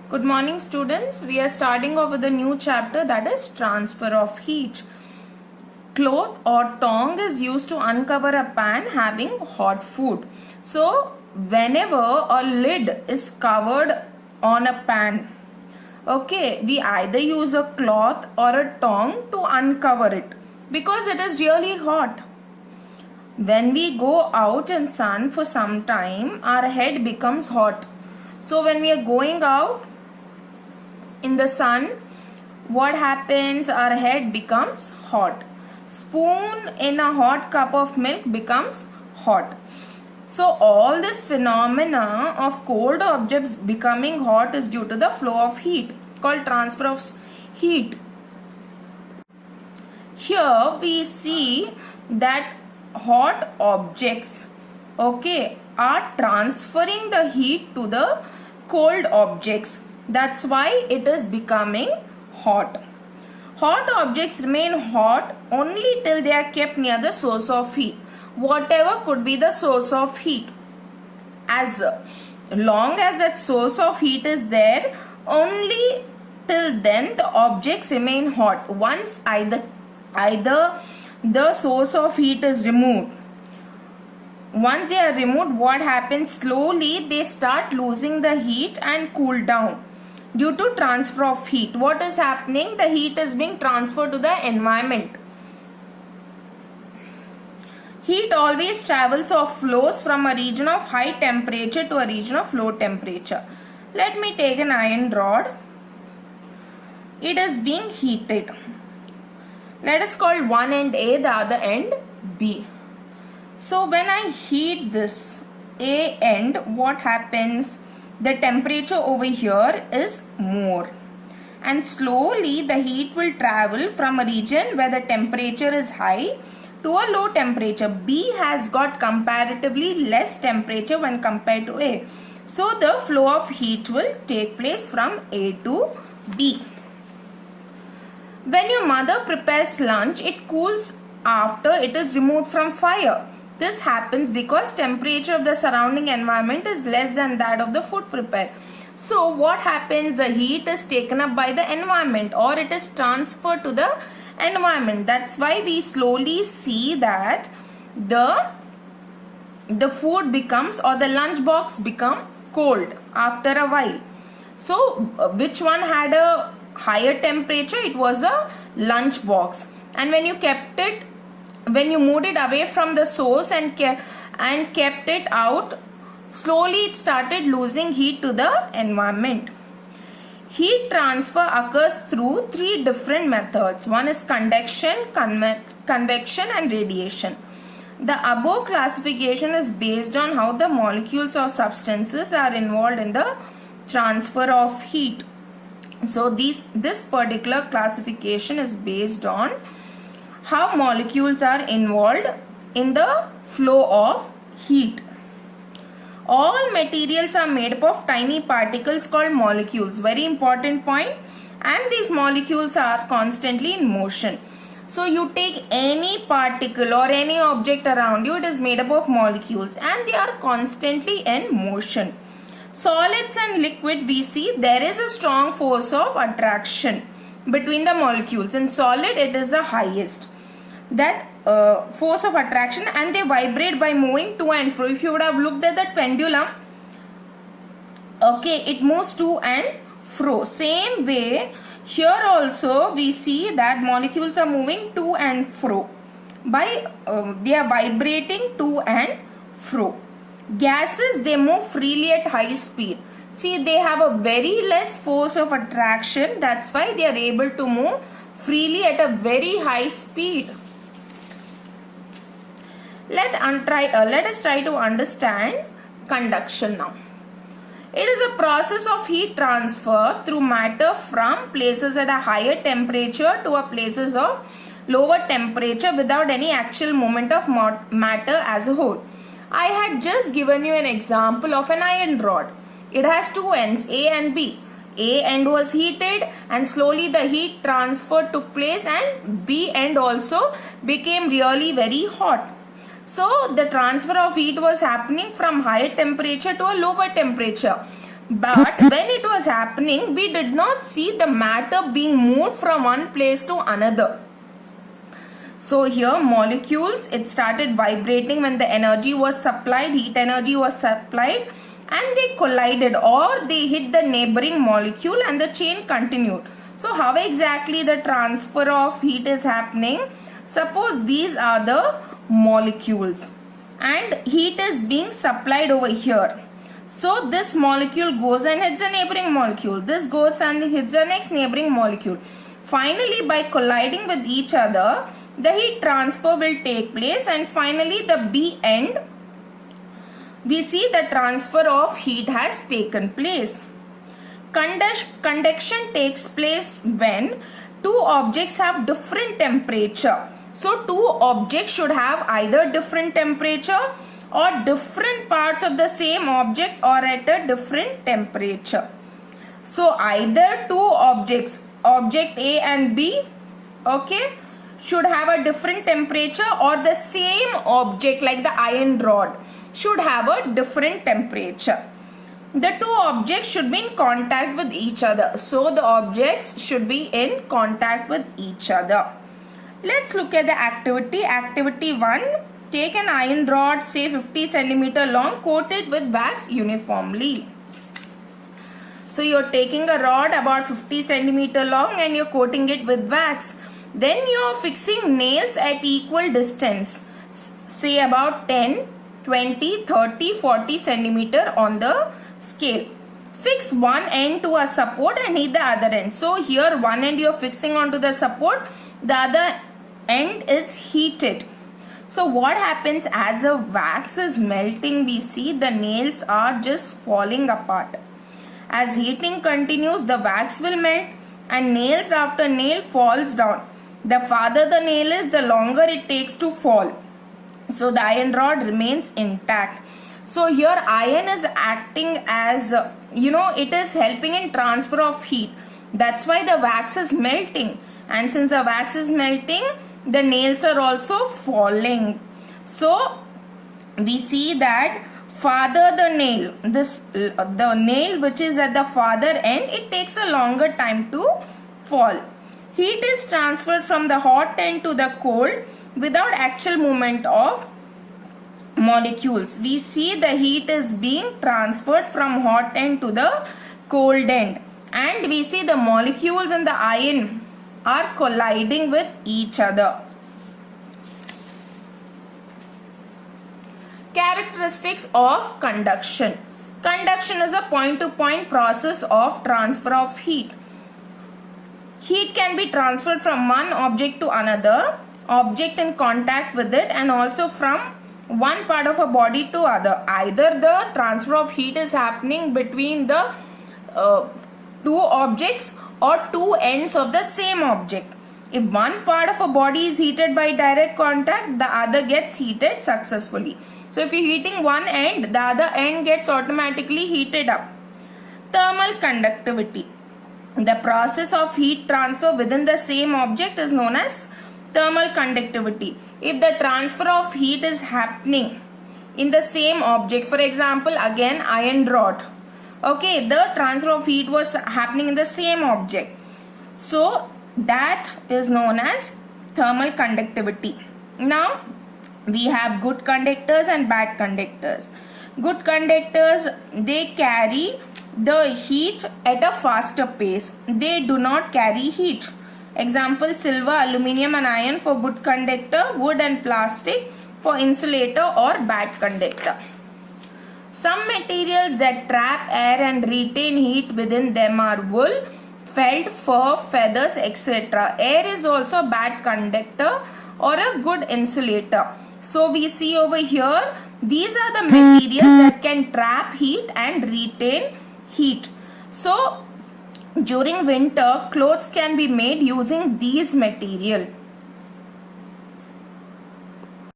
Good morning, students. We are starting off with a new chapter, that is transfer of heat. Cloth or tong is used to uncover a pan having hot food. So whenever a lid is covered on a pan, okay, we either use a cloth or a tong to uncover it because it is really hot. When we go out in sun for some time, our head becomes hot. So when we are going out in the sun, what happens? Our head becomes hot. Spoon in a hot cup of milk becomes hot. So all this phenomena of cold objects becoming hot is due to the flow of heat, called transfer of heat. Here we see that hot objects, okay, are transferring the heat to the cold objects. That's why it is becoming hot. Hot objects remain hot only till they are kept near the source of heat, whatever could be the source of heat. As long as that source of heat is there, only till then the objects remain hot. Once either the source of heat is removed, once they are removed, what happens? Slowly they start losing the heat and cool down due to transfer of heat. What is happening? The heat is being transferred to the environment. Heat always travels or flows from a region of high temperature to a region of low temperature. Let me take an iron rod. It is being heated. Let us call one end A, the other end B. So when I heat this A end, what happens? The temperature over here is more, and slowly the heat will travel from a region where the temperature is high to a low temperature. B has got comparatively less temperature when compared to A. So the flow of heat will take place from A to B. When your mother prepares lunch, it cools after it is removed from fire. This happens because temperature of the surrounding environment is less than that of the food prepared. So what happens? The heat is taken up by the environment, or it is transferred to the environment. That's why we slowly see that the food becomes, or the lunch box become cold after a while. So which one had a higher temperature? It was a lunch box. And when you kept it, when you moved it away from the source and kept it out, slowly it started losing heat to the environment. Heat transfer occurs through three different methods. One is conduction, convection and radiation. The above classification is based on how the molecules of substances are involved in the transfer of heat. So this particular classification is based on how molecules are involved in the flow of heat. All materials are made up of tiny particles called molecules. Very important point. And these molecules are constantly in motion. So you take any particle or any object around you, it is made up of molecules and they are constantly in motion. Solids and liquid, we see there is a strong force of attraction between the molecules. In solid, it is the highest, that force of attraction, and they vibrate by moving to and fro. If you would have looked at the pendulum, okay, it moves to and fro. Same way here also we see that molecules are moving to and fro by they are vibrating to and fro. Gases, they move freely at high speed. See, they have a very less force of attraction. That's why they are able to move freely at a very high speed. Let us try to understand conduction now. It is a process of heat transfer through matter from places at a higher temperature to a places of lower temperature without any actual movement of matter as a whole. I had just given you an example of an iron rod. It has two ends, A and B. A end was heated and slowly the heat transfer took place, and B end also became really very hot. So the transfer of heat was happening from higher temperature to a lower temperature. But when it was happening, we did not see the matter being moved from one place to another. So here molecules, it started vibrating when the energy was supplied, heat energy was supplied, and they collided or they hit the neighboring molecule and the chain continued. So how exactly the transfer of heat is happening? Suppose these are the molecules and heat is being supplied over here. So this molecule goes and hits the neighboring molecule. This goes and hits the next neighboring molecule. Finally, by colliding with each other, the heat transfer will take place, and finally the B end, we see the transfer of heat has taken place. Conduction takes place when two objects have different temperature. So two objects should have either different temperature or different parts of the same object or at a different temperature. So either two objects, object A and B, okay, should have a different temperature, or the same object like the iron rod should have a different temperature. The two objects should be in contact with each other. So the objects should be in contact with each other. Let's look at the activity. Activity 1. Take an iron rod, say 50 cm long, coat it with wax uniformly. So you're taking a rod about 50 cm long and you're coating it with wax. Then you're fixing nails at equal distance, say about 10, 20, 30, 40 cm on the scale. Fix one end to a support and hit the other end. So here one end you're fixing onto the support, the other end is heated. So what happens as the wax is melting, we see the nails are just falling apart. As heating continues, the wax will melt and nails after nail falls down. The farther the nail is, the longer it takes to fall. So the iron rod remains intact. So here iron is acting as, it is helping in transfer of heat. That's why the wax is melting. And since the wax is melting, the nails are also falling. So we see that farther the nail, the nail which is at the farther end, it takes a longer time to fall. Heat is transferred from the hot end to the cold without actual movement of molecules. We see the heat is being transferred from hot end to the cold end, and we see the molecules in the iron are colliding with each other. Characteristics of conduction. Conduction is a point-to-point process of transfer of heat. Heat can be transferred from one object to another, object in contact with it, and also from one part of a body to other. Either the transfer of heat is happening between the two objects or two ends of the same object. If one part of a body is heated by direct contact, the other gets heated successfully. So if you're heating one end, the other end gets automatically heated up. Thermal conductivity. The process of heat transfer within the same object is known as thermal conductivity. If the transfer of heat is happening in the same object, for example, again iron rod, okay, the transfer of heat was happening in the same object. So that is known as thermal conductivity. Now we have good conductors and bad conductors. Good conductors, they carry the heat at a faster pace. They do not carry heat. Example, silver, aluminium and iron for good conductor, wood and plastic for insulator or bad conductor. Some materials that trap air and retain heat within them are wool, felt, fur, feathers, etc. Air is also a bad conductor or a good insulator. So we see over here, these are the materials that can trap heat and retain heat. So during winter, clothes can be made using these material.